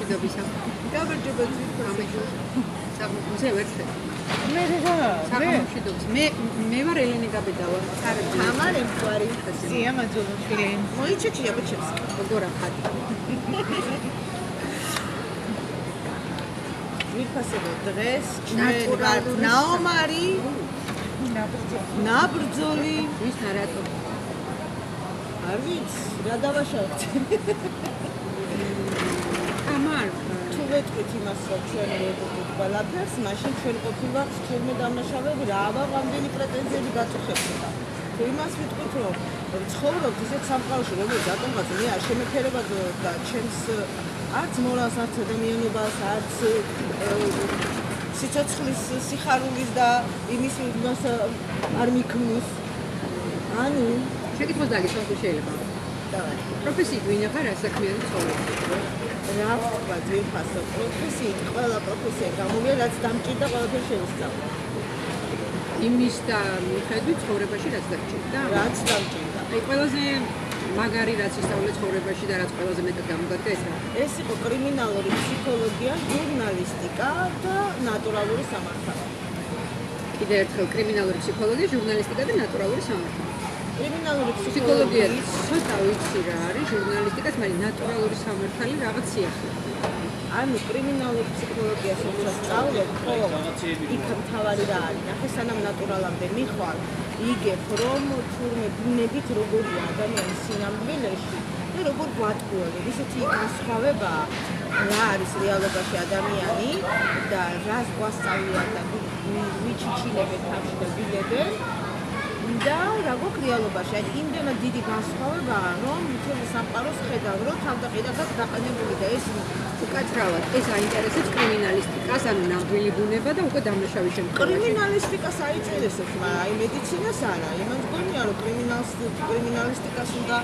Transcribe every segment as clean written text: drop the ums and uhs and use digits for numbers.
მშვიდობისა. გამარჯობა მზე ვერთხელ. მშვიდობის. მე ვარ ელენე გაბედავა. თამარ ემკვარი. ზია მაძულაშვილი. მოიჩეჩია ბიჭებს. გორა ხატი. ვიფასებო დღეს ჩვენ ვართ ნაომარი ნაბრძოლი ვის რატო? არ ვიცი, რა დავაშავთ. თამარ, თუ ვეთქვით იმას, რომ ჩვენ ვეთქვით ყველაფერს, მაშინ ჩვენ ყოფილვართ თურმე დამნაშავეები, რა ამდენი პრეტენზიები გაწუხებდა. თუ იმას ვეთქვით, რომ ცხოვრობთ ისეთ სამყაროში, როგორც ატომბაზე, მე არ შემეფერება და ჩემს არც მორალს, არც ადამიანობას, არც სიცოცხლის სიხარულის და იმის მას არ მიქმნის. ანუ შეკითხვა დაგისვა თუ შეიძლება. დავაი. პროფესიით ვინ ახარ ასაქმიანი ცხოვრება? რა ვთქვა ძირფასო პროფესიით, ყველა პროფესია გამოვიდა, რაც დამჭირდა ყველაფერს შევისწავლე. იმის და მიხედვით ცხოვრებაში რაც დაგჭირდა? რაც დამჭირდა. აი ყველაზე მაგარი რაც ისწავლე ცხოვრებაში და რაც ყველაზე მეტად გამოგადგა ეს რა? ეს იყო კრიმინალური ფსიქოლოგია, ჟურნალისტიკა და ნატურალური სამართალი. კიდევ ერთხელ კრიმინალური ფსიქოლოგია, ჟურნალისტიკა და ნატურალური სამართალი. კრიმინალური ფსიქოლოგია ცოტა ვიცი რა არის, ჟურნალისტიკაც, მაგრამ ნატურალური სამართალი რაღაც სიახლე. ანუ კრიმინალური ფსიქოლოგიას როცა სწავლობ, იქ მთავარი რა არის? ნახე სანამ ნატურალამდე მიხვალ, იგებ რომ თურმე ბუნებით როგორია ადამიანის სინამდვილეში და როგორ გვატყუებენ. ისეთი განსხვავებაა რა არის რეალობაში ადამიანი და რას გვასწავლიან და ვიჩიჩილებენ თავში და ვილებენ და რა გვაქვს რეალობაში. აი იმდენად დიდი განსხვავებაა, რომ მთელი სამყაროს ხედავ, რომ თავდაყიდაკად დაყენებული და ეს უკაცრავად ეს აინტერესებს კრიმინალისტიკას, ანუ ნამდვილი ბუნება და უკვე დამნაშავი შემთხვევაში. კრიმინალისტიკას აინტერესებს, მაგრამ აი მედიცინას არა. იმას გონია, რომ კრიმინალისტიკას უნდა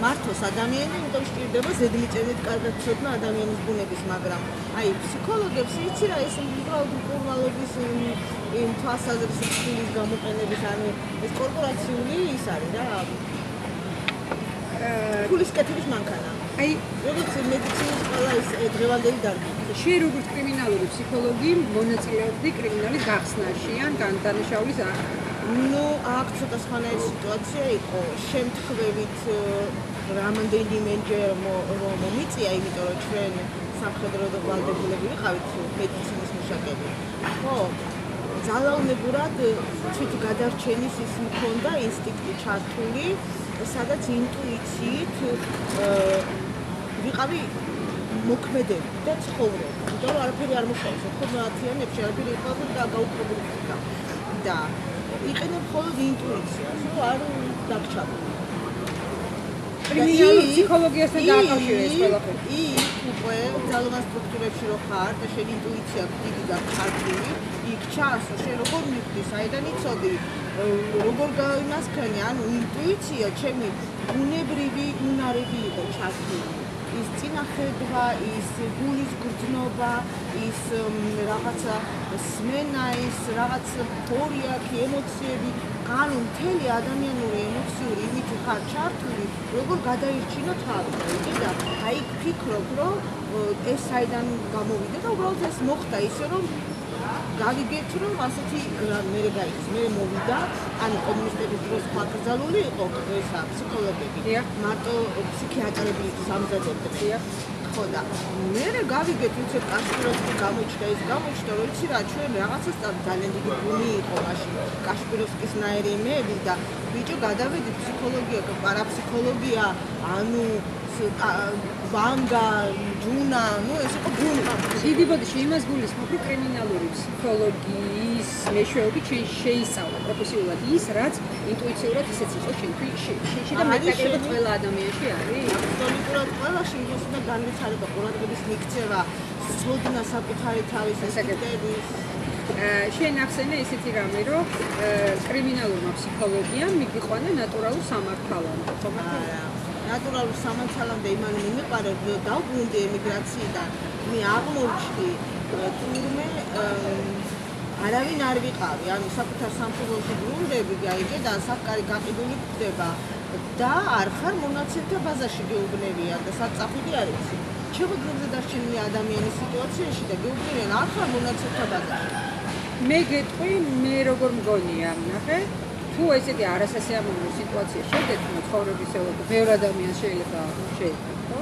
მართოს ადამიანი, იმიტომ სჭირდება ზედმიწევნით კარგად ცოდნა ადამიანის ბუნების, მაგრამ აი ფსიქოლოგებს იცი რა ეს უბრალოდ მკურნალობის იმ თვალსაზრისით ფულის გამოყენების, ანუ ეს კორპორაციული ის არის რა. ფულის კეთების მანქანა. აი, როგორც მედიცინის ყველა ეს დღევანდელი დარგი. შენ როგორც კრიმინალური ფსიქოლოგი მონაწილეობდი კრიმინალის გახსნაში ან დანაშაულის ნუ აქ ცოტა სხვანაირი სიტუაცია იყო. შემთხვევით რამდენიმეჯერ რომ მომიწია, იმიტომ რომ ჩვენ სამხედრო ვალდებულები ვიყავით მედიცინის მუშაკები. ხო, ძალაუნებურად თვით გადარჩენის ის მქონდა ინსტინქტი ჩართული, სადაც ინტუიციით ვიყავი მოქმედები და ცხოვრობ. იმიტომ რომ არაფერი არ მოხდა 90-იანებში, არაფერი იყო და გაუქმებული ხდა. და იყენებ მხოლოდ ინტუიციას, რომ არ დაგჩაბო. კრიმინალურ ფსიქოლოგიასთან დააკავშირე ეს ყველაფერი. იქ უკვე ძალოვან სტრუქტურებში რო ხარ და შენი ინტუიცია დიდი და ხარკული, იქ ჩანს, რომ შენ როგორ მივხვდი, საიდან იცოდი, როგორ გაიმასქანი, ანუ ინტუიცია ჩემი ბუნებრივი უნარები იყო ჩართული. ის წინახედვა, ის გულის გრძნობა, ის რაღაცა სმენა, ის რაღაც თორიაკი, ემოციები, ანუ მთელი ადამიანური ემოციური იმით ხარ ჩართული, როგორ გადაირჩინო თავი. და აი ფიქრობ, რომ ეს საიდან გამოვიდა და უბრალოდ ეს მოხდა ისე, რომ გავიგეთ, რომ ასეთი მე გაიქცე, მე მოვიდა, ანუ კომუნისტების დროს ხალხზალული იყო ესა ფსიქოლოგები. მარტო ფსიქიატრები სამზადებდნენ. ხო და მე გავიგეთ, ვიცი კაშპიროვსკი გამოჩნდა, ის გამოჩნდა, რომ იცი რა, ჩვენ რაღაცას ძალიან დიდი ბუნი იყო მაშინ. კაშპიროვსკის ნაირი იმეები და ბიჭო გადავედი ფსიქოლოგია, პარაფსიქოლოგია, ანუ ბანგა, ჯუნა, ნუ ეს იყო ბუნი. დიდი ბოდიში იმას გულისხმობ, რომ კრიმინალური ფსიქოლოგიის მეშვეობით შეისწავლა პროფესიულად ის, რაც ინტუიციურად ისეც იყო შენში და მეტაკლებად ყველა ადამიანში არის. აბსოლუტურად ყველაში იმას უნდა განვითარება, ყურადღების მიქცევა, ცოდნა საკუთარი თავის ესაკეტების. შენ ახსენე ესეთი რამე, რომ კრიმინალურმა ფსიქოლოგიამ მიგიყვანა ნატურალურ სამართალამდე. არა. ნატურალურ სამართალამდე იმან მიმიყარა, რომ დავბრუნდი ემიგრაციიდან, მე აღმოჩნდი თურმე არავინ არ ვიყავი, ანუ საკუთარ სამშობლოში ბრუნდები, გაიგე და საკარი გაყიდული ხდება და არ ხარ მონაცემთა ბაზაში გეუბნებიან და საწაფილი არ იცი. ჩემო გზებზე დარჩენილი ადამიანის სიტუაციაში და გეუბნებიან არ ხარ მონაცემთა ბაზაში. მე გეტყვი, მე როგორ მგონია, ნახე, თუ ესეთი არასასიამოვნო სიტუაცია შეგექმნა ცხოვრებისეულად, ბევრ ადამიანს შეიძლება შეექმნას, ხო?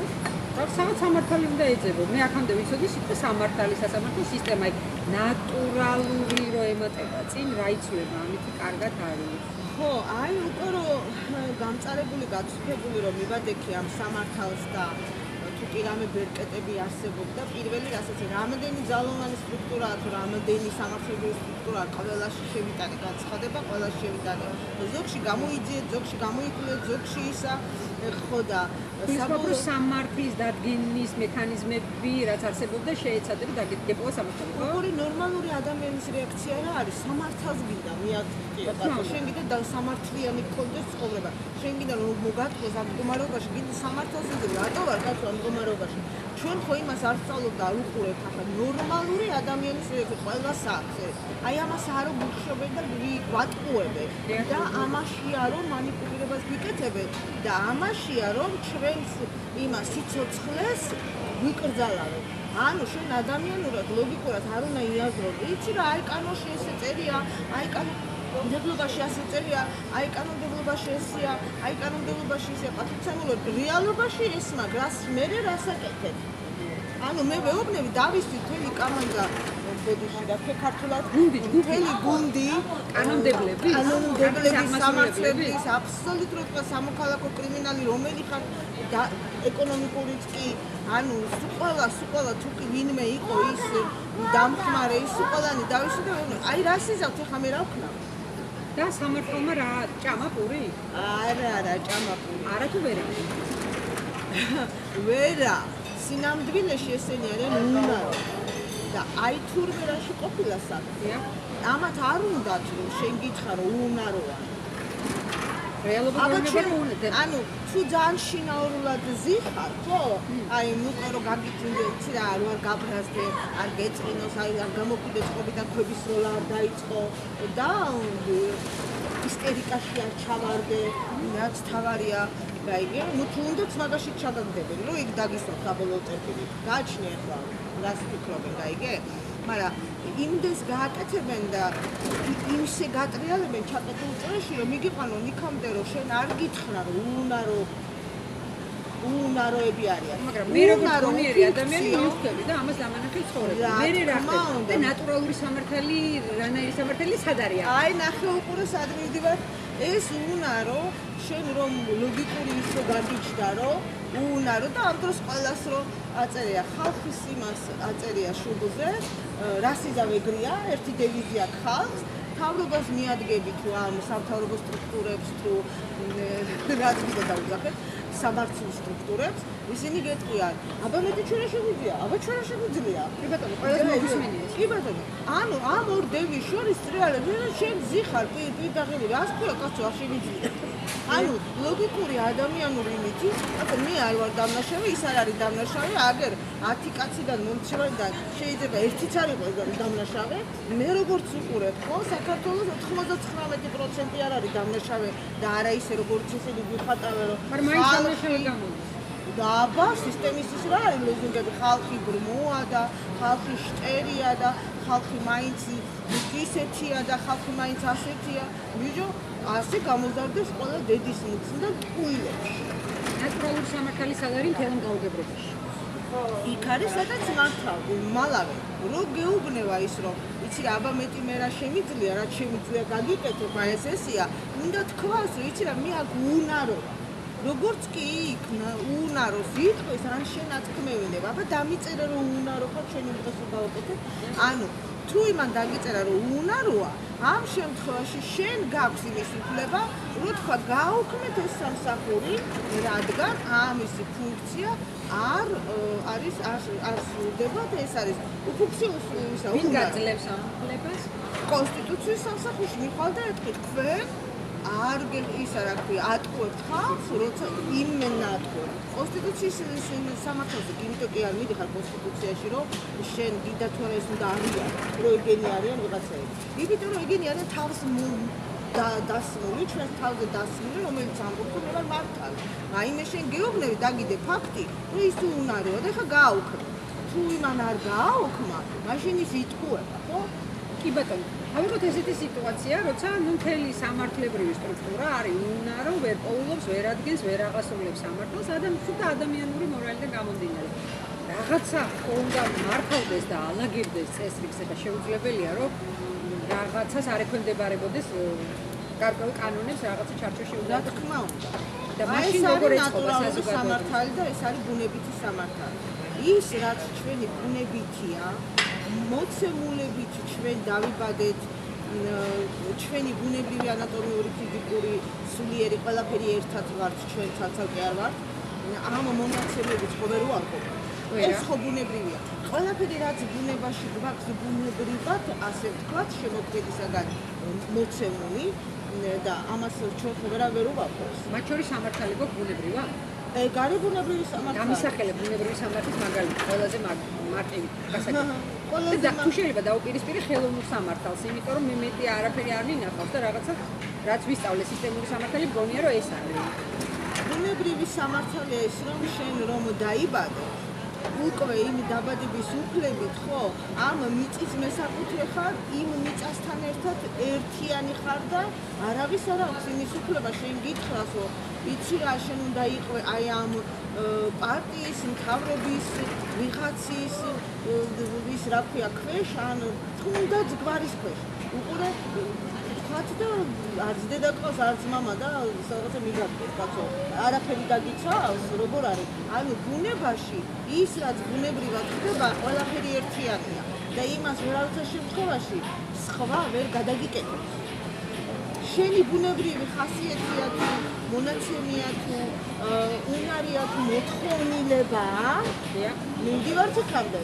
რაღაც სამართალი უნდა ეძებო. მე აქამდე ვიცოდი სიტყვა სამართალი, სასამართლო სისტემა, ნატურალური რო ემატება წინ, რა იცვლება, ამით კარგად არის. ხო, აი უკვე რომ გამწარებული, გაცვიფებული რომ მიბადექი ამ სამართალს და თუ კი რამე ბერკეტები არსებობდა, პირველი რასაც რამდენი ძალოვანი სტრუქტურაა თუ რამდენი სამართლებრივი სტრუქტურაა, ყველაში შევიტანე განცხადება, ყველაში შევიტანე. ზოგში გამოიძიეთ, ზოგში გამოიკვლიეთ, ზოგში ისა ხო და საბოლოო სამართლის დადგენის მექანიზმები რაც არსებობდა შეეცადები დაგეგმება სამართალი, ხო? ორი ნორმალური ადამიანის რეაქცია რა არის? სამართალს გინდა მიაღწია და შენ გინდა სამართლიანი გქონდეს ცხოვრება. შენ გინდა რომ მოგატყოს ამ მდგომარეობაში, გინდა სამართალს იძლევა. რატო ვარ კაცო ამ მდგომარეობაში? ჩვენ ხო იმას არ ვსწავლობ და არ უყურებთ ახლა ნორმალური ადამიანის რეაქცია ყველას აქვს. აი ამას არ უხშობენ და ვატყუებენ და ამაშია რომ მანიპულირებას ვიკეთებენ და ამაშია რომ ჩვენს იმას სიცოცხლეს ვიკრძალავენ. ანუ შენ ადამიანურად ლოგიკურად არ უნდა იაზროთ. იცი რა, აი კანონში ესე წერია, აი კანონმდებლობაში ასე წერია, აი კანონმდებლობაში ესეა, აი კანონმდებლობაში ისე პატიცემულობ რეალობაში ეს მაგრას მე რასაკეთებ. ანუ მე ვეუბნები დავისვი მთელი კამანდა ბოდიში და ქართულად მთელი გუნდი კანონმდებლების სამართლების აბსოლუტურად სამოქალაქო კრიმინალი რომელი ხარ და ეკონომიკურიც კი ანუ სულ თუ კი ვინმე იყო ის დამხმარე ის ყველანი დავისვი და აი რა სიზავთ ხა მე რა ვქნა და სამართალმა რა ჭამაპური? არა ჭამაპური. არა თუ ვერა. ვერა. სინამდვილეში ესენი არიან უნარო. და აი თურმე რაში ყოფილა საქმე. ამათ არ უნდათ რომ შენ გითხრა რომ უნაროა. რეალობრივად ანუ თუ ძალიან შინაურულად ზიხარ, ხო? აი ნუკო რომ გაგიჩინდე, იცი რა, არ ვარ გაბრაზდე, არ გეწყინოს, აი არ გამოკვიდე წყობიდან ქვების როლა არ დაიწყო და ისტერიკაში არ ჩავარდე, რაც თავარია. გაიგე? ნუ თუ უნდაც მაგაში ჩაგაგდებენ, რომ იქ დაგისვათ საბოლოო წერტილი. გააჩნია ახლა, რას ფიქრობენ, გაიგე? მაგრამ იმდეს გააკეთებენ და იმსე გატრიალებენ ჩაკეტილ წრეში, რომ მიგიყვანონ იქამდე, რომ შენ არ გითხრა, რომ უნაროები არიან. მაგრამ მე როგორ გონიერი ადამიანი მივხვდები და ამას დამანახე ცხოვრება. მე რა ხდება? და ნატურალური სამართალი, რანაირი სამართალი სად არის? აი ნახე უყურე სად მივდივარ. ეს უნარო შენ რომ ლოგიკური ისო გაგიჩნდა რომ უნარო და ამ დროს ყველას რომ აწერია ხალხის იმას აწერია შუბლზე რასიზავ ეგრია ერთი დევიზია ხალხს თავრობას მიადგები თუ ამ სამთავრობო სტრუქტურებს თუ რაც გინდა დაუძახეთ სამართლის სტრუქტურებს ისინი გეტყვიან აბა მე ჩვენ შეგვიძლია აბა ჩვენ შეგვიძლია კი ბატონო ყველას მოგისმენია კი ბატონო ანუ ამ ორ დევის შორის რეალურად შენ ზიხარ პირდაღები რას ქვია კაცო არ შეგვიძლია ანუ ლოგიკური ადამიანური მითი აბა მე არ ვარ დამნაშავე ის არ არის დამნაშავე აგერ 10 კაციდან მომჩევიდან შეიძლება ერთიც არ იყოს დამნაშავე მე როგორც უყურებ ხო საქართველოს 99% არ არის დამნაშავე და არა ისე როგორც ისინი გვიხატავენ რომ მაგრამ მაინც დამნაშავე გამოდის და აბა სისტემის ის რა არის ლოზუნგები ხალხი ბრმოა და ხალხი შტერია და ხალხი მაინც ისეთია და ხალხი მაინც ასეთია ვიჯო ასე გამოზარდეს ყველა დედის მუცნი და კუილებში ნატურალური სამართალი სად არის მთელ გაუგებრობაში იქ არის სადაც მართავ მალავე რო გეუბნება ის რომ იცი რა აბა მეტი მე რა შემიძლია რა შემიძლია გაგიკეთო მაგ ეს ესია უნდა თქვას რომ იცი რა მე აქ უნაროა როგორც კი იქნა უნაროს იტყვის ან შენაც ქმევინება აბა დამიწერა რომ უნარო ხო ჩვენი დღეს გავაკეთე ანუ თუ იმან დაგიწერა რომ უნაროა ამ შემთხვევაში შენ გაქვს იმის უფლება რომ თქვა გაუქმეთ ეს სამსახური რადგან ამისი ფუნქცია არ არის არ სრულდება და ეს არის უფუქციონალისა ვინ გაძლევს ამ უფლებას კონსტიტუციის სამსახურში მიხვალ და ეთქვით თქვენ არ ის რა ქვია ატყუებთ ხალხს როცა იმენა ატყუებთ კონსტიტუციის სამართალზე იმიტომ კი არ მიდიხარ კონსტიტუციაში რომ შენ გიდა თუ არა ეს უნდა არიან რომ ეგენი არიან ვიღაცები იმიტომ რომ ეგენი არიან თავს დასმული, ჩვენს თავზე დასმული, რომელიც ამბობს, რომ მე ვარ მართალი. აი მე შენ გეუბნები, დაგიდე ფაქტი, რომ ის თუ უნაროა და ხა გააუქმე. თუ იმან არ გააუქმა, მაშინ ის იტყუება, ხო? კი ბატონო, ავიღოთ ესეთი სიტუაცია, როცა მთელი სამართლებრივი სტრუქტურა არის უნარო, ვერ პოულობს, ვერ ადგენს, ვერ აღასრულებს სამართალს, ადამიანური მორალიდან გამომდინარე. რაღაცა უნდა მართავდეს და ალაგებდეს წესრიგს, და შეუძლებელია, რომ რაღაცას არ ექვემდებარებოდეს გარკვეულ კანონებს, რაღაცა ჩარჩოში უნდა. რა თქმა უნდა. და მაშინ როგორ ეწყობა საზოგადოების სამართალი და ეს არის ბუნებითი სამართალი. ის რაც ჩვენი ბუნებითია, მოცემულებით ჩვენ დავიბადეთ, ჩვენი ბუნებრივი ანატომიური, ფიზიკური, სულიერი ყველაფერი ერთად ვართ, ჩვენ ცალ-ცალკე არ ვართ. ამ მონაცემებით ხო ვერ ვარყოფ. ეს ხო ბუნებრივია. ყველაფერი რაც ბუნებაში გვაქვს ბუნებრივად, ასე ვთქვათ, შემოქმედისაგან მოცემული და ამას ჩვენ ხო ვერ ვარყოფს. მათ შორის სამართალი გვაქვს ბუნებრივა? გარებუნებრივი სამართალი. გამისახელებ ბუნებრივი სამართლის მაგალითი, ყველაზე მარტივი გასაგები. და თუ შეიძლება დაუპირისპირი ხელოვნურ სამართალს, იმიტომ რომ მე მეტი არაფერი არ მინახავს და რაღაცა რაც ვისწავლე სისტემური სამართალი, მგონია რომ ეს არის. ბუნებრივი სამართალია ის, რომ შენ რომ დაიბადე, უკვე იმ დაბადების უფლებით, ხო, ამ მიწის მესაკუთრე ხარ, იმ მიწასთან ერთად ერთიანი ხარ და არავის არ აქვს იმის უფლება შენ გითხრას, რომ იცი რა, შენ უნდა იყვე აი ამ პარტიის, მთავრობის, ვიღაცის, ვის რა ქვია, ქვეშ, ან თუნდაც გვარის ქვეშ. უყურე ვთქვათ და არც დედა ყავს, არც მამა და რაღაცა მიგაგდეს, კაცო. არაფერი დაგიცავს, როგორ არის? ანუ ბუნებაში ის რაც ბუნებრივად ხდება, ყველაფერი ერთიანია და იმას ვერავითარ შემთხვევაში სხვა ვერ გადაგიკეთებს. შენი ბუნებრივი ხასიათია თუ მონაცემია თუ უნარია თუ მოთხოვნილებაა, მივდივარ ციხამდე.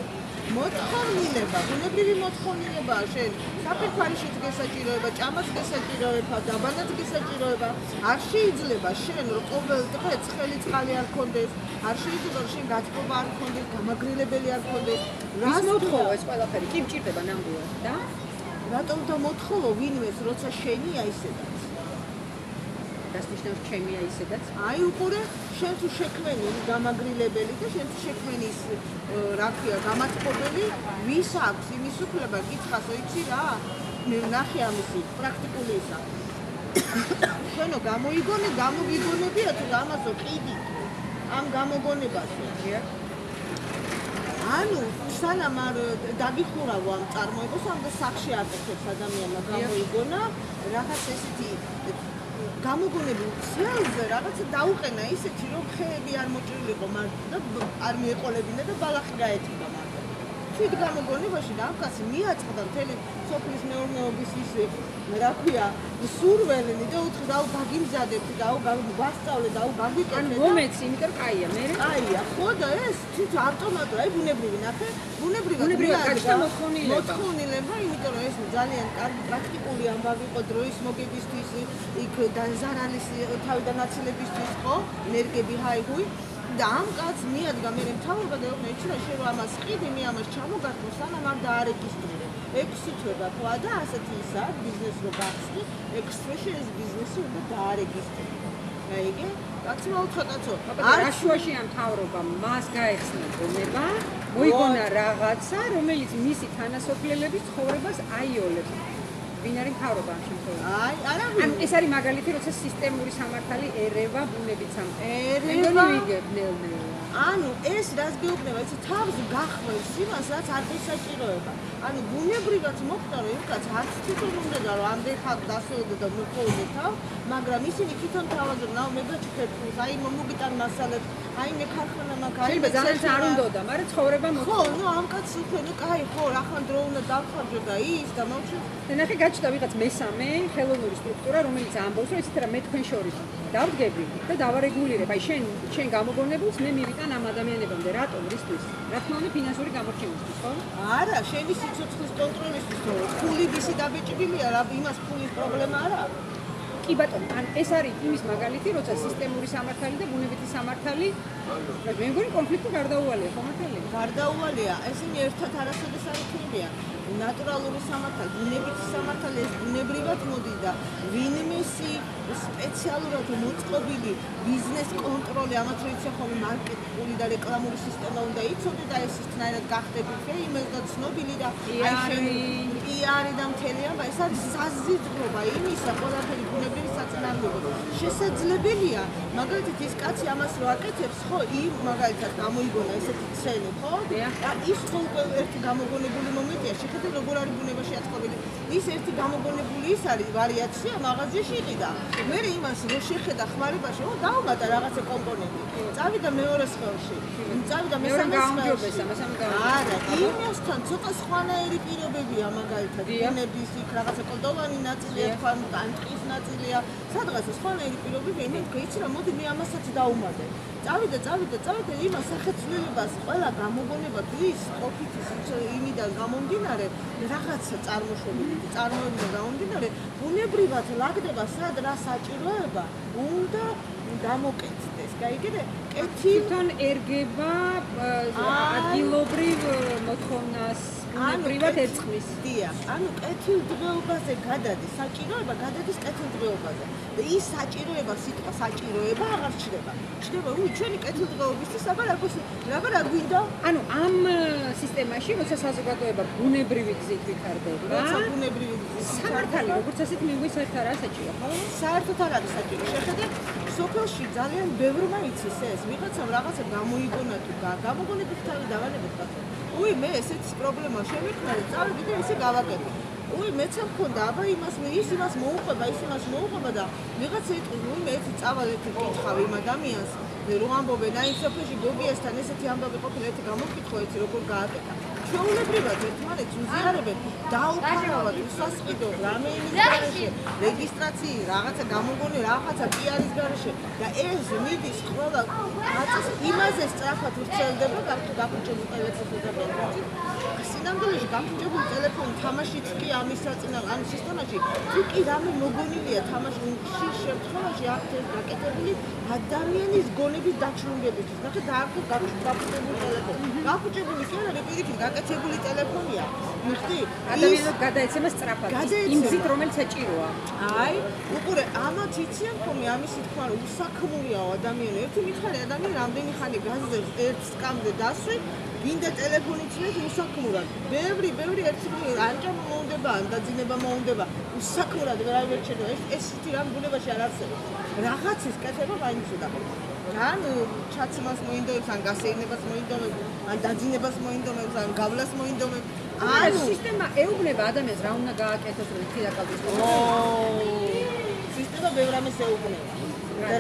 მოთხოვნილება, ბუნებრივი მოთხოვნილებაა შენ საფერფარიშიც გესაჭიროება, ჭამაც გესაჭიროება, დაბანაც გესაჭიროება. არ შეიძლება შენ რომ ყოველ დღე ცხელი წყალი არ გქონდეს, არ შეიძლება რომ შენ გაწყობა არ გქონდეს, გამაგრილებელი არ გქონდეს. რას მოთხოვო ეს ყველაფერი? კი მჭირდება ნამდვილად და რატომ და მოთხოვო ვინმეს, როცა შენია ისედაც? რას ნიშნავს ჩემია ისედაც? აი უყურე, შენ თუ შექმენი გამაგრილებელი და შენ თუ შექმენი ის რა ქვია, გამაწყობელი, ვის აქვს იმის უფლება გითხრასო, იცი რა? მე ვნახე ამისი პრაქტიკული ისა. ჩვენო გამოგიგონებია თუ ამასო ყიდი ამ გამოგონებაში. ანუ სანამ არ დაგიხურავო ამ წარმოებას, ამ და სახში აკეთებს ადამიანმა გამოიგონა რაღაც ესეთი გამოგონებულ ციელზე რაღაცა დაუყენა ისეთი რომ ხეები არ მოჭრილიყო მარტო და არ მიეყოლებინა და ბალახი გაეთქვა მარტო. თვით გამოგონებაში და ამკაცი მიაწყდა მთელი სოფლის მეურნეობის ის რა ქვია სურველი და უთხრა დაუ გაგიმზადებ დაუ გვასწავლე დაუ გაგიკეთე. ანუ მომეცი, იმიტომ რომ კაია, მე კაია, ხო და ეს თვით ავტომატურად აი ბუნებრივი ნახე, ბუნებრივად გაჩნდა მოთხოვნილება, იმიტომ რომ ეს ძალიან კარგი პრაქტიკული ამბავი იყო დროის მოგებისთვის, იქ დაზარალის თავიდან აცილებისთვის, ხო, ენერგები ჰაიგუი და ამ კაცს მიადგა მე მთავრობა და ეუბნა იცი რა შენ რომ ამას ყიდი მე ამას ჩამოგართო სანამ არ დაარეგისტრირე 6 თვეა ხო და ასეთი ისა ბიზნეს რო გახსნი 6 თვეში ეს ბიზნესი უნდა დაარეგისტრირე აიგე კაცი მოუთხა კაცო არ შუაში ამ მთავრობამ მას გაეხსნა გონება მოიგონა რაღაცა რომელიც მისი თანასოფლელების ცხოვრებას აიოლებს ვინ არის მთავრობა ამ შემთხვევაში? აი, არავინ. ან ეს არის მაგალითი, როცა სისტემური სამართალი ერევა ბუნებით ერევა. ნელ-ნელა. ანუ ეს რას გეუბნება, იცი, თავს გახმევს იმას, რაც არ გესაჭიროება. ანუ ბუნებრივად მოხდა, რომ იმ კაცს არც თვითონ უნდა რომ ამდენ ხალხს დასწავლდა და მოყოლდა თავ, მაგრამ ისინი თვითონ თავაზობდნენ, აუ მე გაჩქერფულს, აი მომოგიტან მასალებს, აი მე ქარხანა მაქვს, აი შეიძლება ძალიან არ უნდოდა, მაგრამ ცხოვრება მოხდა. ხო, ნუ ამ კაცს უკვე, ნუ კაი, ხო, რახან დრო უნდა დავხარჯო და ის და მოვშევ. და ნახე გაჩნდა ვიღაც მესამე ხელოვნური სტრუქტურა, რომელიც ამბობს, რომ ისეთ რა მე თქვენ შორის დავდგები და დავარეგულირებ. აი შენ გამოგონებულს მე მივიტან ამ ადამიანებამდე, რატომ რისთვის? რა თქმა უნდა ფინანსური გამორჩენისთვის, ხო? არა, შენი სიცოცხლის კონტროლისთვის ხო? ფული ვისი დაბეჭდილია, რა იმას ფულის პრობლემა არ აქვს. კი ბატონო, ან ეს არის იმის მაგალითი, როცა სისტემური სამართალი და ბუნებითი სამართალი მე მგონი კონფლიქტი გარდაუვალია, ხო მართალია? გარდაუვალია, ესენი ერთად არასოდეს არ იქნებიან. ნატურალური სამართალი, ბუნებითი სამართალი ეს ბუნებრივად მოდის და ვინმესი სპეციალურად მოწყობილი ბიზნეს კონტროლი, ამათ რო იცი ხოლმე მარკეტინგული და რეკლამური სისტემა უნდა იცოდე და ეს ისთნაირად გახდები ფეიმეს და ცნობილი და პიარი და მთელი ამბა, ეს არის საზიძრობა იმისა, ყველაფერი ბუნებრივი საწინააღმდეგო. შესაძლებელია, მაგალითად ის კაცი ამას რო აკეთებს, ხო, იმ მაგალითად გამოიგონა ესეთი ცენი, ხო? და ის ხო უკვე ერთი გამოგონებული მომენტია, შეხედე როგორ არის ბუნებაში აწყობილი. ის ერთი გამოგონებული ის არის ვარიაცია მაღაზიაში იყიდა. მე იმას რო შეხედა ხმარებაში, ო დაუმატა რაღაცა კომპონენტი. წავიდა მეორე სხეულში. წავიდა მესამე სხეულში. არა, იმასთან ცოტა სხვანაირი პირობებია მაგალითად. ბუნების იქ რაღაცა კლდოვანი ნაწილია, თქვა ტანტყის ნაწილია. სადღაც სხვანაირი პირობებია, მე გეიცი რა, მოდი მე ამასაც დავუმატე. წავიდა იმას სახეცვლილებას ყველა გამოგონება ის ყოფით იმიდან გამომდინარე რაღაცა წარმოშობილით წარმოებიდან გამომდინარე ბუნებრივად ლაგდება სად რა საჭიროება უნდა დამოკეთდეს. გაიგე? თვითონ ერგება ადგილობრივ მოთხოვნას ბუნებრივად ერწყმის. დიახ, ანუ კეთილდღეობაზე გადადის საჭიროება, გადადის კეთილდღეობაზე. და ის საჭიროება, სიტყვა საჭიროება აღარ ჩნდება. ჩნდება, ჩვენი კეთილდღეობისთვის რა გვინდა? ანუ ამ სისტემაში, როცა საზოგადოება ბუნებრივი გზით ვითარდება, ბუნებრივი გზით სამართალი, როგორც ასეთ მიგვი საერთოდ არ საჭირო, ხო? საერთოდ არ არის საჭირო. შეხედე, სოფელში ძალიან ბევრმა იცის ეს, ვიღაცამ რაღაცა გამოიგონა თუ გამოგონებით თავი დავანებოთ კაცო. მე ესეც პრობლემა შემექმნარე, წავედი და ისე გავაკეთე. მეც მქონდა, აბა იმას მოუყვება და ვიღაცა იტყვი, მე ერთი წავალ ერთი კითხავ იმ ადამიანს, რომ ამბობენ, აი სოფელში გოგიასთან ესეთი ამბავი ყოფილა, ერთი გამოკითხო, ერთი როგორ გააკეთა. ჩვეულებრივად ერთმანეთს უზიარებენ, დაუფარავად, უსასყიდოდ, რამე იმის გარეშე, რეგისტრაციის, რაღაცა გამოგონე, რაღაცა პიარის გარეშე და ეს მიდის ყველა კაცის იმაზე სწრაფად ვრცელდება, გაფუჭებული ტელეფონი და ბენზინი. სინამდვილეში გაფუჭებული ტელეფონი თამაშიც კი ამის საწინააღმდეგო, ანუ სისტემაში თუ კი რამე მოგონილია თამაში ხშირ შემთხვევაში აქ ეს გაკეთებული ადამიანის გონების დაჩრუნებისთვის. ნახე დაარქვეს გაფუჭებული ტელეფონი. გაფუჭებული კი არა, პირიქით გაკეთებული ტელეფონია. მიხდი? ადამიანს გადაეცემა სწრაფად. იმ გზით, რომელიც საჭიროა. აი, უყურე, ამათ იციან ხოლმე ამის თქმა, რომ უსაქმურიაო ადამიანი. ერთი მითხარი ადამიანი რამდენი ხანი გაზრდებს ერთ სკამზე დასვი, გინდა ტელეფონი ცნეს უსაქმურად. ბევრი ერთი ანჭამა მოუნდება, ან დაძინება მოუნდება. უსაქმურად ვერავინ ვერ შეძლო. ეს რამ ბუნებაში არ არსებობს. რაღაცის კეთება მაინც უნდა. ან ჩაცმას მოინდომებს, ან გასეირნებას მოინდომებს, ან დაძინებას მოინდომებს, ან გავლას მოინდომებს. ანუ სისტემა ეუბნება ადამიანს რა უნდა გააკეთოს, რომ იქი დაკავდეს. სისტემა ბევრ ამას ეუბნება.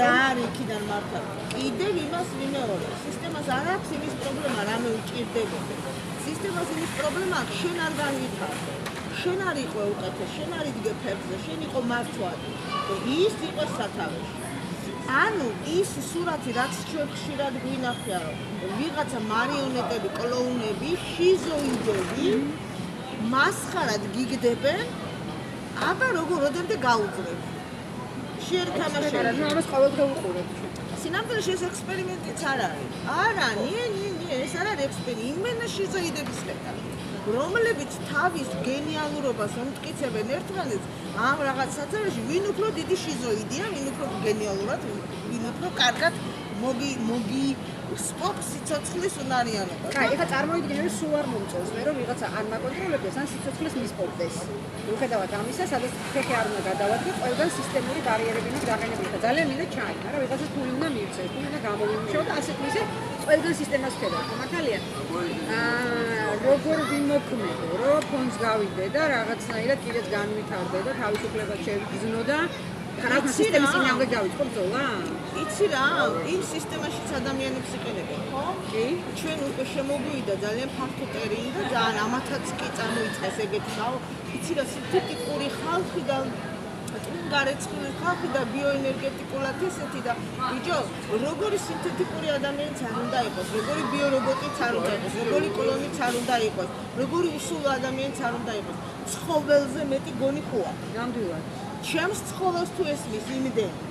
რა არის იქიდან მართლა? კიდევ იმას ვიმეორე. სისტემას არ აქვს იმის პრობლემა, რამე უჭირდებოდა. სისტემას იმის პრობლემა აქვს, შენ არ განვითარდე. შენ არ იყო უკეთეს, შენ არ იდგე ფერზე, შენ იყო მართვადი. ის იყო სათავეში. ანუ ის სურათი, რაც ჩვენ ხშირად გვინახია, რომ ვიღაცა მარიონეტები, კლოუნები, შიზოიდები მასხარად გიგდებენ, აბა როდემდე გაუძლებ. შეერთამაშერა, ამას ყოველდღე უყურებ. სინამდვილეში ეს ექსპერიმენტიც არ არის. არა, ეს არ არის ექსპერიმენტი, იმენა შიზოიდების ხერხი. რომლებიც თავის გენიალურობას უმტკიცებენ ერთმანეთს ამ რაღაც საწევში, ვინ უფრო დიდი შიზოიდია, ვინ უფრო გენიალურად, ვინ უფრო კარგად მოგი სპორტ სიცოცხლის უნარიანობა. კაი, ეხლა წარმოიდგინე, რომ სულ არ მომწონს მე, რომ ვიღაცა არ მაკონტროლებდეს, ან სიცოცხლის მისპორტდეს. მიუხედავად ამისა, სადაც ხეხი არ უნდა გადავადგე, ყველგან სისტემური ბარიერები უნდა დაყენებული და ძალიან მინდა ჩაიგნა, რა ვიღაცას ფული უნდა მივცეს, ფული უნდა გამოვიმუშაო და ასე თუ ისე ყველგან სისტემას ხედავ, მართალია. როგორ ვიმოქმედო, რომ ფონს გავიდე და რაღაცნაირად კიდეც განვითარდე და თავისუფლებას შევიგრძნო და ხარაგ სისტემის წინააღმდეგ დავიწყო ბრძოლა? იცი რა, იმ სისტემაშიც ადამიანებს იყენებენ, ხო? კი. ჩვენ უკვე შემოგვიდა ძალიან ფართო ტერმინი და ძალიან ამათაც კი წარმოიწყეს ეგეთი გაო. იცი რა, სინთეტიკური ხალხი და ტუნგარეცხილი ხალხი და ბიოენერგეტიკულად ესეთი და ბიჭო, როგორი სინთეტიკური ადამიანიც არ უნდა იყოს, როგორი ბიორობოტიც არ უნდა იყოს, როგორი კლონიც არ უნდა იყოს, როგორი უსულო ადამიანიც არ უნდა იყოს. ცხოველზე მეტი გონი ხოა. ნამდვილად. ჩემს ცხოველს თუ ესმის იმდენი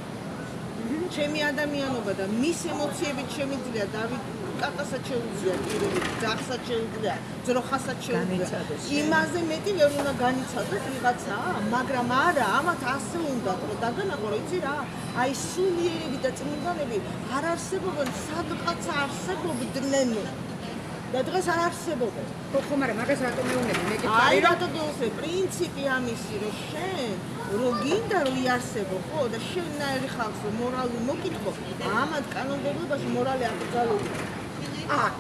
ჩემი ადამიანობა და მის ემოციებით შემიძლია დავით კაკასაც შეუძლია, პირობით, ძაღლსაც შეუძლია, ძროხასაც შეუძლია. იმაზე მეტი ვერ უნდა განიცადოს ვიღაცა, მაგრამ არა, ამათ ასე უნდა რომ დაგანახო, იცი რა? აი სულიერები და წმინდანები არ არსებობენ, სადღაც არსებობდნენ. და დღეს არ არსებობენ. ხო, მაგრამ მაგას რატომ მეუბნები? მე აი გითხარი, რატო დიოსე, პრინციპი ამისი, რომ შენ რო გინდა რომ იარსებო, ხო, და შენნაირი ხალხს მორალი მოკითხო, ამათ კანონმდებლობაში მორალი აკრძალულია.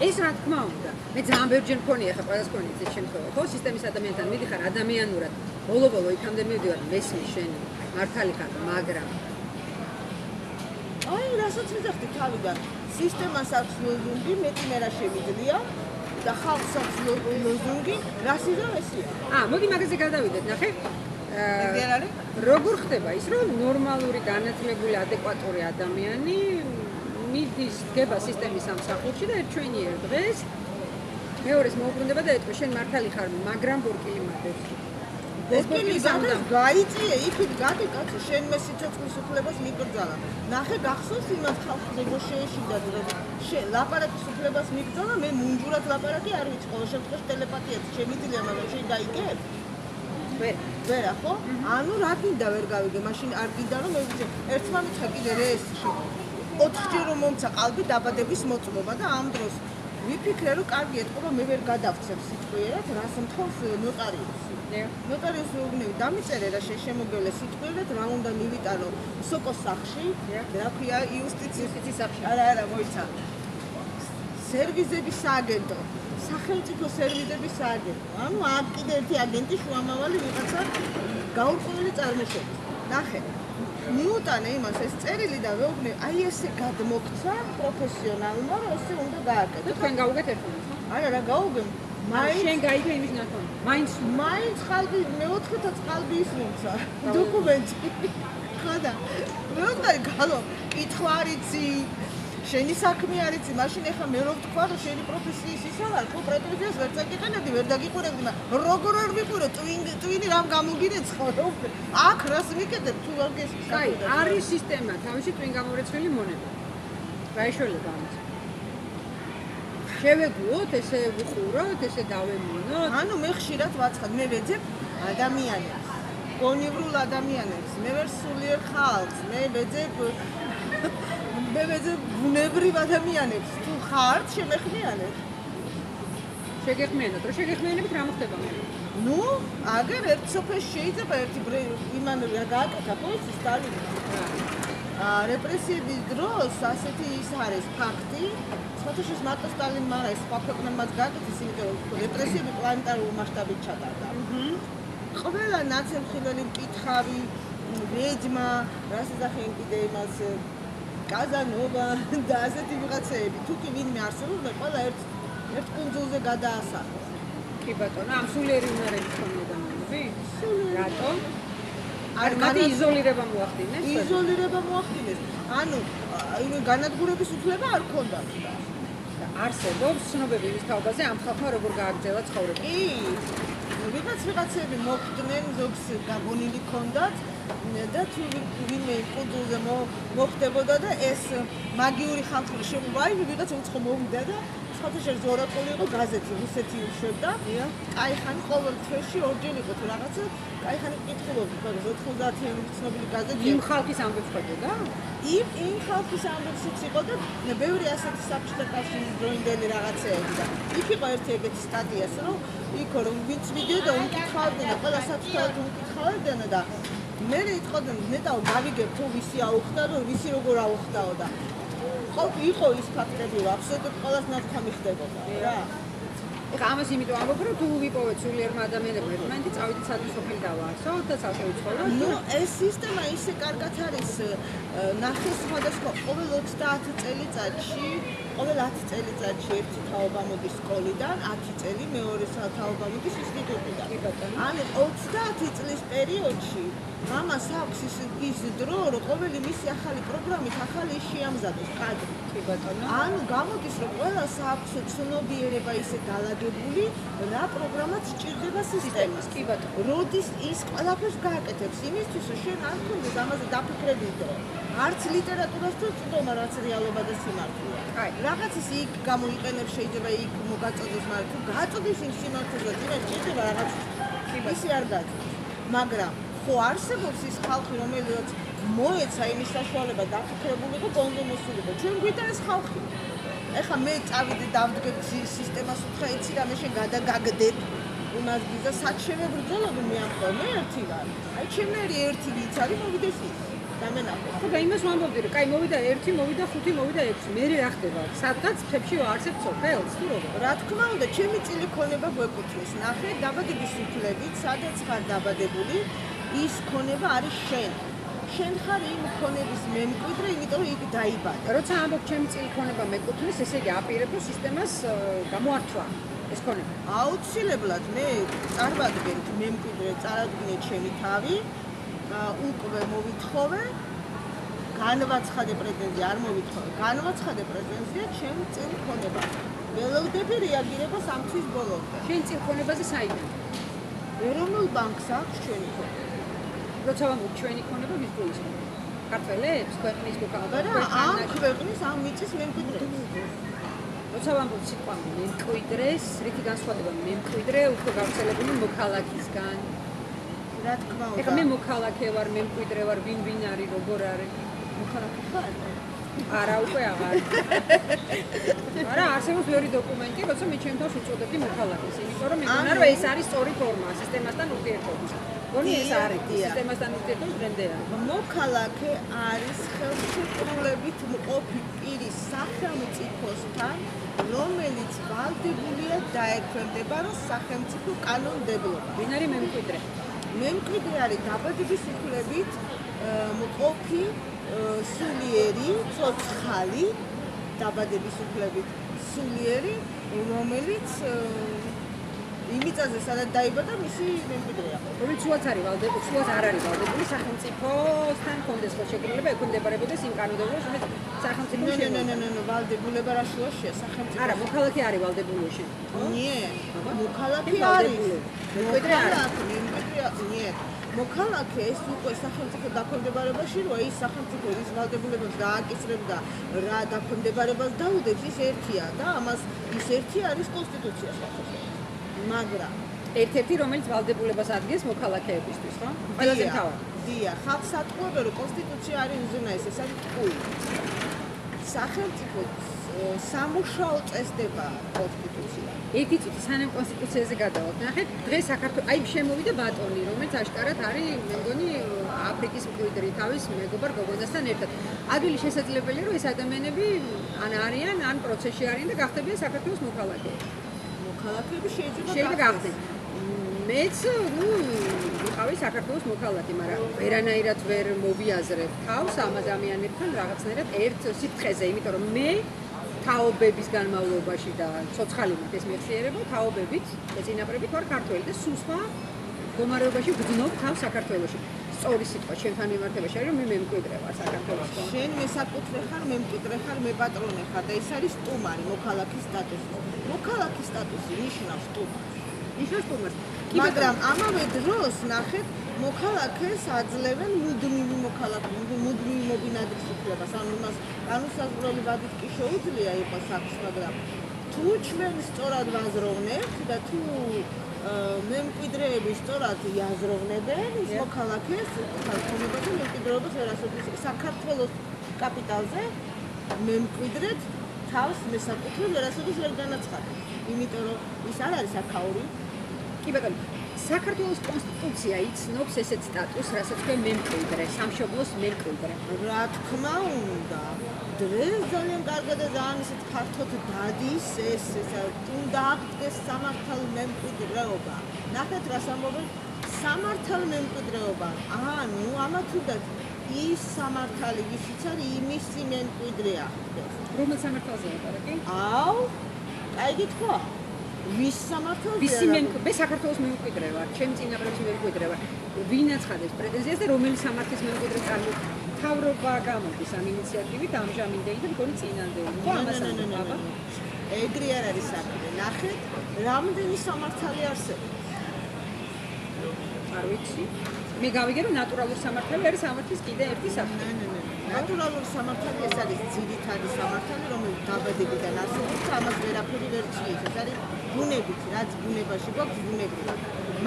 ეს რა თქმა უნდა. მე ძალიან ბევრჯერ მქონია ხა ყველას მქონია ეს შემთხვევა, ხო? სისტემის ადამიანთან მიდიხარ ადამიანურად. ბოლო-ბოლო იქამდე მივდივარ, მესმის შენი მართალი ხარ, მაგრამ აი, რასაც ვიძახდი თავიდან, სისტემას აქვს ლოზუნგი, მეტი მე რა შემიძლია და ხალხს აქვს ლოზუნგი, რას იზამ ესია. მოდი მაგაზე გადავიდეთ, ნახე. იდეა რა არის? როგორ ხდება ის, რომ ნორმალური, განათლებული, ადეკვატური ადამიანი მიდის დგება სისტემის სამსახურში და ერთჩვენიერ დღეს მეორეს მოუბრუნდება და ეტყვის, შენ მართალი ხარ, მაგრამ ბორკილი მადებს. ბორკილი გაიწიე, იქით გადი კაცო, შენმე სიცოცხლის უფლებას მიკრძალა. ნახე, გახსოვს იმას ხალხს ეგოშეში და ლაპარაკის უფლებას მიკრძალა, მე მუნჯურად ლაპარაკი არ ვიცი, ყოველ შემთხვევაში ტელეპათიაც შემიძლია, მაგრამ შენ გაიგებ? ვერა, ხო? ანუ რა გინდა ვერ გავიგე, მაშინ არ გინდა რომ მე ვიცი, ერთმა მითხრა კიდე რესში. 4-ჯერ რომ მომცა ყალბი დაბადების მოწმობა და ამ დროს ვიფიქრე რომ კარგი ეთქო რომ მე ვერ გადავცემ სიტყვიერად რას მთხოვს ნოტარიუსი. ნოტარიუსი უგნევი დამიწერე რა შემოგევლე სიტყვიერად რა უნდა მივიტანო სოკოს სახში, რა ქვია იუსტიციის სახში. არა, მოიცა. სერვიზების სააგენტო, სახელმწიფო სერვიზების სააგენტო. ანუ აქ კიდე ერთი აგენტი შუამავალი ვიღაცა გაურკვეველი წარმოშობით. ნახე. მიუტანე იმას ეს წერილი და ვეუბნე, აი ესე გადმოქცა პროფესიონალმა, რომ ესე უნდა გააკეთო. თქვენ გაუგეთ ერთმანეთს. არა, რა გაუგემ. შენ გაიგე იმის ნათქვამი. მაინც ხალხი მეოთხეთა წყალბი ის მომცა. დოკუმენტი. ხო და ვეუბნე გალო, კითხვა არ იცი. შენი საქმე არ იცი, მაშინ ეხა მე რო ვთქვა, რომ შენი პროფესიის ისა ვარ, ხო პრეტენზიას ვერ წაკითხენები, ვერ დაგიყურებდი, მაგრამ როგორ არ ვიყურო, ტვინი რამ გამოგირეცხო, აქ რას მიკეთებ, თუ არ გესმის. კაი, არის სისტემა, თავისი ტვინ გამორეცხვილი მონება. რა ეშველება ამას? შევეგუოთ, ესე ვუყუროთ, ესე დავემონოთ. ანუ მე ხშირად ვაცხად, მე ვეძებ ადამიანებს, გონივრულ ადამიანებს, მე ვერ სულიერ ხალხს, მე ვეძებ ბუნებრივ ადამიანებს, თუ ხართ შემეხმიანეთ. შეგეხმიანოთ, რომ შეგეხმიანებით რა მოხდება მე? ნუ, აგერ ერთ სოფელში შეიძლება ერთი იმან რა გააკეთა, ხო იცი სტალინი. რეპრესიების დროს ასეთი ის არის ფაქტი, სხვათაშორის მარტო სტალინმა არა, ეს სხვა ქვეყნებმაც გააკეთეს, იმიტომ რომ რეპრესიები პლანეტარულ მასშტაბით ჩატარდა. ყველა ნაცემხილველი მკითხავი, ვეჯმა, რას ეძახიან კიდე იმას კაზანოვა და ასეთი ვიღაცეები, თუ კი ვინმე არსებობდა, ყველა ერთ კუნძულზე გადაასახლეს. კი ბატონო, ამ სულიერი უნარებით ხომ ადამიანები? რატომ? არ მათი იზოლირება მოახდინეს? იზოლირება მოახდინეს. ანუ განადგურების უფლება არ ქონდათ. არსებობს ცნობები იმის თაობაზე ამ ხალხმა როგორ გააგრძელა ცხოვრება. კი. ვიღაცები მოხდნენ, ზოგს გაგონილი ქონდათ და თუ ვინმე კუნძულზე მოხდებოდა და ეს მაგიური ხალხური შემოვა, ვიღაცა უცხო მოვიდა და სხვათაშორის ორაკული იყო გაზეთი, რუსეთი უშვებდა. კაიხანი ყოველ თვეში ორჯერ იყო თუ რაღაცა, კაიხანი კითხულობდა, 90-იანი ცნობილი გაზეთი. იმ ხალხის ამბებს ხედავდა? იმ ხალხის ამბებშიც იყო და ბევრი ასეთი საბჭოთა კავშირის დროინდელი რაღაცეები და იქ იყო ერთი ეგეთი სტატიას, რომ იქ რომ ვინც მიდიოდა უმკითხავდნენ და ყველა სათვალად უმკითხავდნენ და მე იტყოდნენ ნეტავ გავიგებ თუ ვისი აუხდა და ვისი როგორ აუხდაო და იყო ის ფაქტები, რომ აბსოლუტურად ყველას ნათქვამი ხდებოდა რა. ეხლა ამას იმიტომ ამბობ, რომ თუ ვიპოვეთ სულიერმა ადამიანებმა ერთმანეთი, წავიდეთ სადღაც სოფელი დავაარსოთ და ცალკე ვიცხოვროთ. ნუ ეს სისტემა ისე კარგად არის ნახე სხვადასხვა ყოველ 30 წელიწადში, ყოველ 10 წელიწადში ერთი თაობა მოდის სკოლიდან, 10 წელი მეორე თაობა მოდის ინსტიტუტიდან. ანუ 30 წლის პერიოდში ამას აქვს ის დრო, რომ ყოველი მისი ახალი პროგრამით ახალი შეამზადოს კადრი. კი ბატონო. ანუ გამოდის, რომ ყველას აქვს ცნობიერება ისე დალაგებული, რა პროგრამაც სჭირდება სისტემას. კი ბატონო. როდის ის ყველაფერს გააკეთებს, იმისთვის რომ შენ არ ქონდეს ამაზე დაფიქრებული დრო. არც ლიტერატურას თუ წვდომა, რაც რეალობა და სიმართლეა. აი, რაღაცის იქ გამოიყენებს, შეიძლება იქ მოგაწოდეს, მაგრამ თუ გაწოდეს იმ სიმართლეზე, ძირას ჭირდება რაღაც ისე არ გაძლევს. მაგრამ ხო არსებობს ის ხალხი, რომელიც მოეცა იმის საშუალება დაფიქრებული და კონდომოსულიყო. ჩვენ გვიდა ეს ხალხი. ეხლა მე წავიდე დავდგებ სისტემას უთხრა იცი რა მე შენ გადაგაგდებ იმას გიზა სად შევებრძოლები მე ამ ხოლმე ერთი ვარ. აი ჩემნაირი ერთი ვიც არის მოვიდეს ის. დამენახო. ხო და იმას ვამბობდი რომ კაი მოვიდა 1, მოვიდა 5, მოვიდა 6. მე რა ხდება? სადღაც თებში ვარსებ სოფელს თუ როგორ? რა თქმა უნდა, ჩემი წილი ქონება გვეკუთვნის. ნახე, დაბადების უფლებით, სადაც ხარ დაბადებული, ის ქონება არის შენ. შენ ხარ იმ ქონების მემკვიდრე, იმიტომ რომ იქ დაიბადე. როცა ამბობ ჩემი წილი ქონება მეკუთვნის, ესე იგი აპირებ რომ სისტემას გამოართვა ეს ქონება. აუცილებლად მე წარმოვადგენ მემკვიდრე, წარადგინე ჩემი თავი. უკვე მოვითხოვე, განვაცხადე პრეტენზია, არ მოვითხოვე, განვაცხადე პრეტენზია ჩემ წილ ქონება. ველოდები რეაგირებას ამ თვის ბოლომდე. შენ წილ ქონებაზე საიდან? ეროვნულ ბანკს აქვს ჩვენი ქონება. როცა ვამბობ ჩვენი ქონება ვის გულისხმობ? ქართველებს, ქვეყნის არა, ამ ქვეყნის ამ მიწის მემკვიდრეებს. როცა ვამბობ სიტყვა მემკვიდრეს, რითი განსხვავდება მემკვიდრე უფრო გავრცელებული მოქალაქისგან? რა თქმა უნდა. ეხლა მე მოქალაქე ვარ, მემკვიდრე ვარ, ვინ არის, როგორ არის? მოქალაქე ხარ? არა, უკვე აღარ. არა, არსებობს ბევრი დოკუმენტი, როცა მე ჩემ თავს უწოდებდი მოქალაქეს, იმიტომ რომ მეგონა რომ ეს არის სწორი ფორმა სისტემასთან ურთიერთობის. გონი ეს არის სისტემასთან ურთიერთობის ბრენდე არის. მოქალაქე არის ხელშეკრულებით მყოფი პირის სახელმწიფოსთან, რომელიც ვალდებულია დაექვემდებაროს სახელმწიფო კანონმდებლობას. ვინ არის მემკვიდრე? მემკვიდრე არის დაბადების უფლებით მყოფი სულიერი, ცოცხალი დაბადების უფლებით სულიერი, რომელიც იმიწაზე სადაც დაიბადა მისი მემკვიდრეა. რომელიც სულაც არის ვალდებული, სულაც არ არის ვალდებული სახელმწიფოსთან კონდეს ხელშეკრულება ექვემდებარებოდეს იმ კანონმდებლობას, რომელიც სახელმწიფო ნო, ვალდებულება რა შუაშია სახელმწიფო. არა, მოქალაქე არის ვალდებული შენ. ნიე, მოქალაქე არის. მემკვიდრე არის. ნიე. მოქალაქე ეს უკვე სახელმწიფო დაქვემდებარებაში როა ის სახელმწიფო ის ვალდებულებას დააკისრებდა რა დაქვემდებარებას დაუდებს ის ერთია და ამას ის ერთი არის კონსტიტუცია საქართველოს. მაგრამ ერთ-ერთი რომელიც ვალდებულებას ადგენს მოქალაქეებისთვის, ხო? ყველაზე მთავარი. დია, ხალხს ატყუებენ რომ კონსტიტუცია არის უზენაესი, ეს არის ტყუილი. სახელმწიფო სამუშაო წესდება კონსტიტუცია. ერთი წუთი სანამ კონსტიტუციაზე გადავალთ. ნახეთ, დღეს საქართველოს აი შემოვიდა ბატონი, რომელიც აშკარად არის, მე მგონი, აფრიკის მკვიდრი თავის მეგობარ გოგონასთან ერთად. ადვილი შესაძლებელია, რომ ეს ადამიანები ან არიან, ან პროცესში არიან და გახდებიან საქართველოს მოქალაქეები. მოქალაქეები შეიძლება გახდნენ. მეც, ვიყავი საქართველოს მოქალაქე, მაგრამ ვერანაირად ვერ მოვიაზრებ თავს ამ ადამიანებთან რაღაცნაირად ერთ სიფრთხეზე, იმიტომ რომ მე თაობების განმავლობაში და ცოცხალი მით ეს მეხსიერება თაობებით, ეწინაპრებით ვარ ქართველი და სულ სხვა მდგომარეობაში ვგრძნობ თავს საქართველოში. სწორი სიტყვა ჩემთან მიმართებაში არის რომ მე მემკვიდრე ვარ საქართველოსთან. შენ მესაკუთრე ხარ, მემკვიდრე ხარ, მე პატრონე ხარ და ეს არის სტუმარი, მოქალაქის სტატუსი. მოქალაქის სტატუსი ნიშნავს სტუმარს. ნიშნავს სტუმარს. მაგრამ ამავე დროს ნახეთ, მოქალაქეს აძლევენ მუდმივი მოქალაქე, მუდმივი მობინადრის უფლებას. ანუ იმას განუსაზღვრელი ვადით კი შეუძლია იყოს აქვს, მაგრამ თუ ჩვენ სწორად ვაზროვნებთ და თუ მემკვიდრეები სწორად იაზროვნებენ ის მოქალაქეს ქონებაზე მემკვიდრეობას ვერასოდეს საქართველოს კაპიტალზე მემკვიდრედ თავს მესაკუთრე ვერასოდეს ვერ განაცხადებს. იმიტომ რომ ის არ არის აქაური. კი ბატონო, საქართველოს კონსტიტუცია იცნობს ესეთ სტატუსს, რასაც ქვენ მემკვიდრე, სამშობლოს მემკვიდრე. რა თქმა უნდა, დღეს ძალიან კარგად და ძალიან ისეთ ფართოდ დადის ეს უნდა აღდგეს სამართალ მემკვიდრეობა. ნახეთ რას ამბობენ სამართალ მემკვიდრეობა. ანუ ამათ უნდა ის სამართალი ვისიც არის იმისი მემკვიდრე აღდგეს. რომელ სამართალზე ლაპარაკი? აუ, კაი გითხრა. ვის სამართალზე? მე საქართველოს მემკვიდრე ვარ, ჩემი წინაპრების მემკვიდრე ვარ. ვინ აცხადებს პრეტენზიას და რომელი სამართლის მემკვიდრე წარმოქმნის? თავრობა გამოდის ამ ინიციატივით ამჟამინდელი და მგონი წინანდელი. ხო, ამასთან აბა. ეგრე არ არის საქმე. ნახეთ, რამდენი სამართალი არსებობს. არ ვიცი. მე გავიგე რომ ნატურალური სამართალი არის სამართლის კიდე ერთი სახე. ნატურალური სამართალი ეს არის ძირითადი სამართალი, რომელიც დაბადებიდან არსებობს და ამას ვერაფერი ვერ ცვლის. ეს არის ბუნებით, რაც ბუნებაში გვაქვს ბუნებრივად.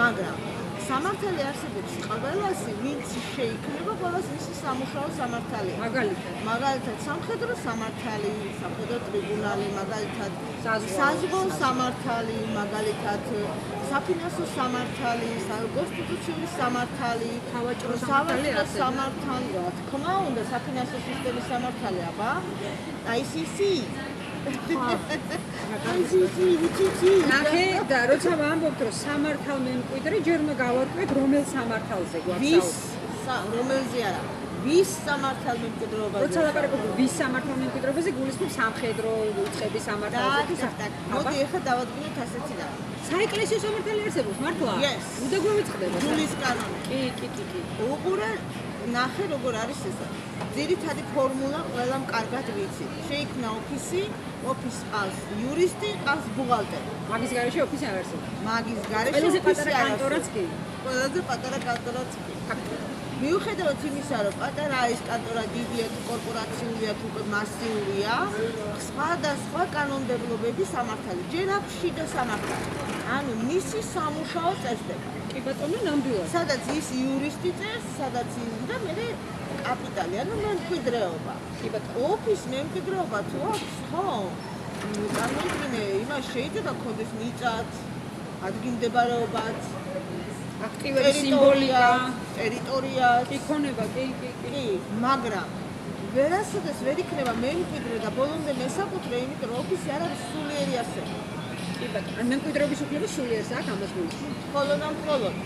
მაგრამ სამართალი არსებობს ყველასი, ვინც შეიქმნება, ყველას მისი სამუშაო სამართალი. მაგალითად, სამხედრო სამართალი, სამხედრო ტრიბუნალი, მაგალითად, საზღვაო სამართალი, მაგალითად, საფინანსო სამართალი, კონსტიტუციური სამართალი, სავაჭრო სამართალი, რა თქმა უნდა, საფინანსო სისტემის სამართალი, აბა, ICC. ნახე და როცა ვამბობთ რომ სამართალ მემკვიდრე ჯერ უნდა გავარკვიოთ რომელ სამართალზე გვაქვს რომელზე არა ვის სამართალ მემკვიდრეობაზე როცა ლაპარაკობთ ვის სამართალ მემკვიდრეობაზე გულისხმობს სამხედრო უწყების სამართალზე მოდი ახლა დავადგინოთ ასეთი და საეკლესიო სამართალი არსებობს მართლა უნდა გვემეწყდება ჯულის კანონი კი უყურე ნახე როგორ არის ესა ძირითადი ფორმულა ყველამ კარგად ვიცი შეიქმნა ოფისი ყავს იურისტი ყავს ბუღალტერი მაგის გარეშე ოფისი არ არსებობს მაგის გარეშე ყველაზე პატარა კანტორაც კი ყველაზე პატარა კანტორაც კი მიუხედავად იმისა რომ პატარაა ეს კანტორა დიდია თუ კორპორაციულია თუ მასიურია სხვადასხვა კანონმდებლობების სამართალი ჯერ აქვს შიდა სამართალი ანუ მისი სამუშაო წესდება კი ბატონო ნამდვილად სადაც ის იურისტი წერს სადაც ის და მე კაპიტალი ანუ მემკვიდრეობა კი ბატონო ოფის მემკვიდრეობა თუ აქვს ხო წარმოიდგინე იმას შეიძლება ქონდეს მიწაც ადგილმდებარეობაც აქტივური სიმბოლიკა ტერიტორია იქონება კი მაგრამ ვერასოდეს ვერ იქნება მემკვიდრე და ბოლომდე მესაკუთრე იმიტომ რომ ოფისი არ არის სულიერი არსება კი ბატონო მემკვიდრეობის უფლება სულიერს აქვს ამას გულისხმობ მხოლოდ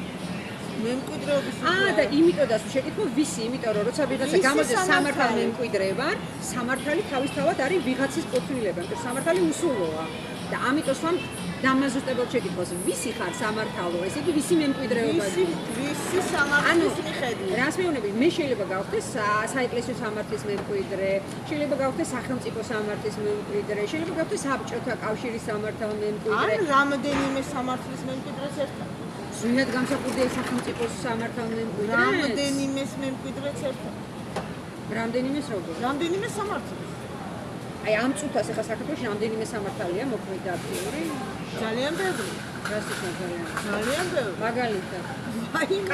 მემკვიდრეობის და იმიტოდაც შეკითხო ვისი იმიტომ რომ როცა ვიღაცა გამოდის სამართალ მემკვიდრე ვარ სამართალი თავისთავად არის ვიღაცის პოთვილება იმიტომ სამართალი უსულოა და ამიტომ სამ დამაზუსტებელ შეკითხვას ვისი ხარ სამართალო ესე იგი ვისი მემკვიდრეობაა ვისი სამართლის მიხედვით რას მეუბნები მე შეიძლება გავხდეს საეკლესიო სამართლის მემკვიდრე შეიძლება გავხდეს სახელმწიფო სამართლის მემკვიდრე შეიძლება გავხდეს საბჭოთა კავშირის სამართალ მემკვიდრე ან რამდენიმე სამართლის მემკვიდრეც ერთად ზუსტად განსაკუთრებული სახელმწიფოს სამართალ მემკვიდრე რამდენიმეს მემკვიდრეც ერთად რამდენიმეს როგორ რამდენიმე სამართლის აი ამ წუთას ახლა საქართველოში რამდენიმე სამართალია მოქმედი და აქტიური ძალიან ბევრი რას ისმენთ ძალიან ბევრი მაგალითად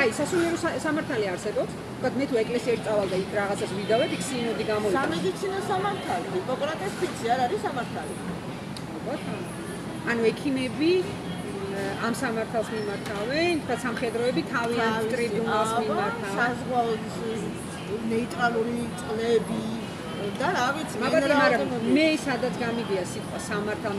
აი სასულიერო სამართალი არსებობს თქვათ მე თუ ეკლესიაში წავალ და იქ რაღაცას ვიდავებ იქ სინოდი გამოვიდა სამედიცინო სამართალი ჰიპოკრატეს ფიცი არ არის სამართალი ანუ ექიმები ამ სამართალს მიმართავენ თქვათ სამხედროები თავიანთ ტრიბუნალს მიმართავენ საზღვაო ნეიტრალური წყლები და რა ვიცი მაგრამ მე სადაც გამიგია სიტყვა სამართალ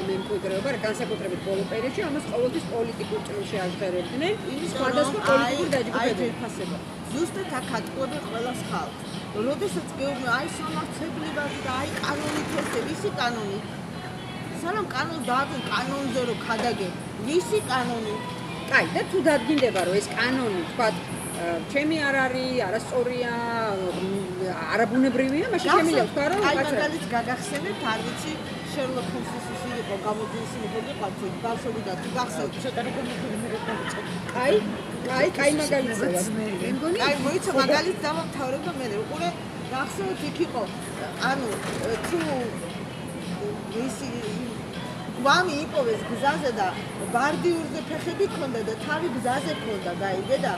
მემკვიდრეობა განსაკუთრებით ბოლო პერიოდში ამას ყოველთვის პოლიტიკურ ჭრილში აღღერებდნენ სხვადასხვა პოლიტიკურ დაჯგუფებები ზუსტად აქ ატყუებენ ყველას ხალხს როდესაც გეუბნები აი სამართლებრივად და აი კანონით ესე ვისი კანონი სანამ კანონს დაადგენ კანონზე რომ ხადაგებ ვისი კანონი კაი და თუ დადგინდება რომ ეს კანონი თქვათ ჩემი არ არის არასწორია არაბუნებრივია მაშინ შემიძლია ვთქვა რომ აი მაგალითად გაგახსენებთ არ ვიცი შერლოკ ჰოლმსის იყო გამოდის მოგები ყავთ ბავშვები და თუ გახსოვთ ცოტა კაი მაგალითად მე მგონი აი მოიცა მაგალითად დავამთავრებ და მე უყურე გახსოვთ იქ იყო ანუ თუ ისი გვამი იპოვეს გზაზე და ბარდიურზე ფეხები ქონდა და თავი გზაზე ქონდა გაიგე და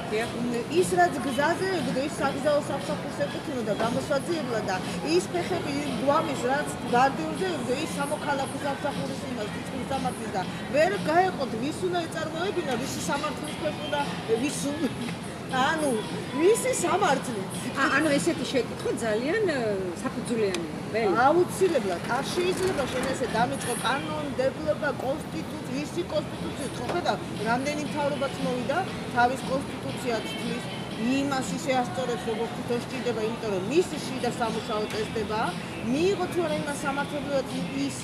ის რაც გზაზე ეგდო ის საგზაო საფსახურს ეკუთვნოდა გამოსაძიებლად და ის ფეხები გვამის რაც ბარდიურზე ეგდო ის სამოქალაქო საფსახურის იმას თითქმის დამატის და ვერ გაეყოთ ვის უნდა ეწარმოებინა ვისი სამართლის ქვეშ და ვის ანუ ვისი სამართლი ანუ ესეთი შეკითხვა ძალიან საფუძვლიანია ველი აუცილებლად არ შეიძლება შენ ესე დამიწყო კანონმდებლობა კონსტიტუცია ვისი კონსტიტუცია ხედავ რამდენი მთავრობაც მოვიდა თავის კონსტიტუციას თვლის იმას ისე ასწორებს როგორც თვითონ სჭირდება იმიტომ რომ მისი შიდა სამუშაო წესდება მიიღო თუ არა იმას სამართლებრივად ის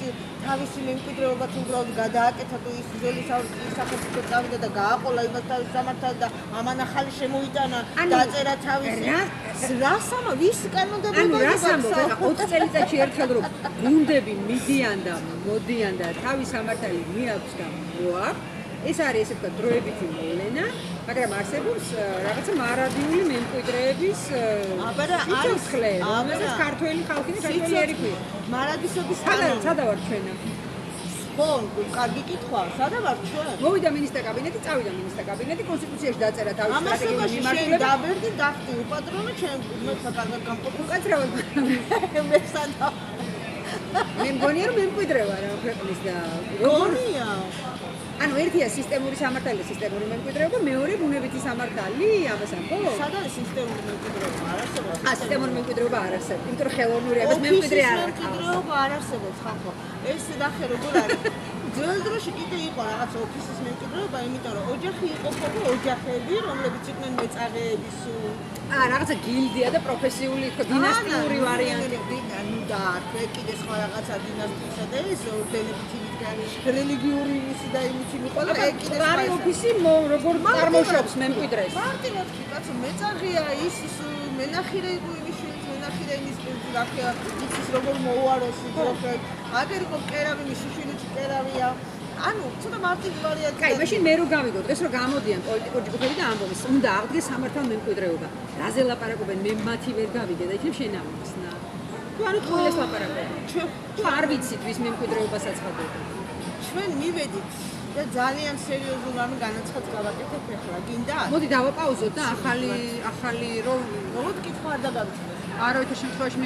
თავისი მემკვიდრეობა თუ უბრალოდ გადააკეთა თუ ის ძველი სახელმწიფო წავიდა და გააყოლა იმას თავის სამართალს და ამან ახალი შემოიტანა დაწერა თავისი ვის კანონმდებლობა ანუ რას ამბობ, ეხლა 20 წელიწადში ერთხელ რომ გუნდები მიდიან და მოდიან და თავის სამართალი მიაქვს და მოაქვს, ეს არის ესე ვთქვათ დროებითი მოვლენა, მაგრამ არსებობს რაღაცა მარადიული მემკვიდრეების სიცოცხლე, რომელსაც ქართველი ხალხი და ქართველი ერიქვია. მარადისობის კანონი. სადა ვარ ჩვენ? ხო, კარგი კითხვა. სადა ვარ ჩვენ? მოვიდა მინისტრთა კაბინეტი, წავიდა მინისტრთა კაბინეტი, კონსტიტუციაში დაწერა თავისი სტრატეგიული შენ მიმართულება. დაბერდი დახტი უპატრონო ჩვენ მეცხრა კარგად გამყოფილ. უკაცრავად მე სადა. მე მგონია რომ მემკვიდრე ვარ ამ ქვეყნის და გონია. ანუ ერთია სისტემური სამართალი და სისტემური მემკვიდრეობა, მეორე ბუნებითი სამართალი, ამას ამბობ? სად არის სისტემური მემკვიდრეობა? არ არსებობს. სისტემური მემკვიდრეობა არ არსებობს. იმიტომ რომ ხელოვნური ამას მემკვიდრე არ არის. მემკვიდრეობა არ არსებობს ხალხო. ეს ნახე როგორ არის. ძველ დროში კიდე იყო რაღაც ოფისის მემკვიდრეობა, იმიტომ რომ ოჯახი იყო ხოლმე ოჯახები, რომლებიც იყვნენ მეწარმეები სულ. რაღაცა გილდია და პროფესიული თქო დინასტიური ვარიანტი. ნუ დაარქვე კიდე სხვა რაღაცა დინასტიისა და ეს ორდენებითი რელიგიური იმისი და იმისი მიყოლა და კიდე სხვა ოფისი როგორ წარმოშობს მემკვიდრეს? მარტივად კი კაცო მეწაღია ის მენახირე იყო იმის მენახირე იმის რახია იცის როგორ მოუაროს ძროხე აგერ იყო კერავი მისი შვილიჩი კერავია ანუ ცოტა მარტივი ვარიანტი. კაი, მაშინ მე რო გავიგო დღეს რომ გამოდიან პოლიტიკური ჯგუფები და ამბობენ, უნდა აღდგეს სამართალ მემკვიდრეობა. რაზე ლაპარაკობენ, მე მათი ვერ გავიგე და იქნებ შენ ამბობსნა. თუ ანუ ყოველს ლაპარაკობენ. თუ არ ვიცით ვის მემკვიდრეობას აცხადებენ. ჩვენ მივედით და ძალიან სერიოზულ რამე განაცხადს გავაკეთებ ახლა, გინდა? მოდი დავაპაუზოთ და ახალი რომ მოდი კითხვა არ დაგაგწევს. არავითარ შემთხვევაში მე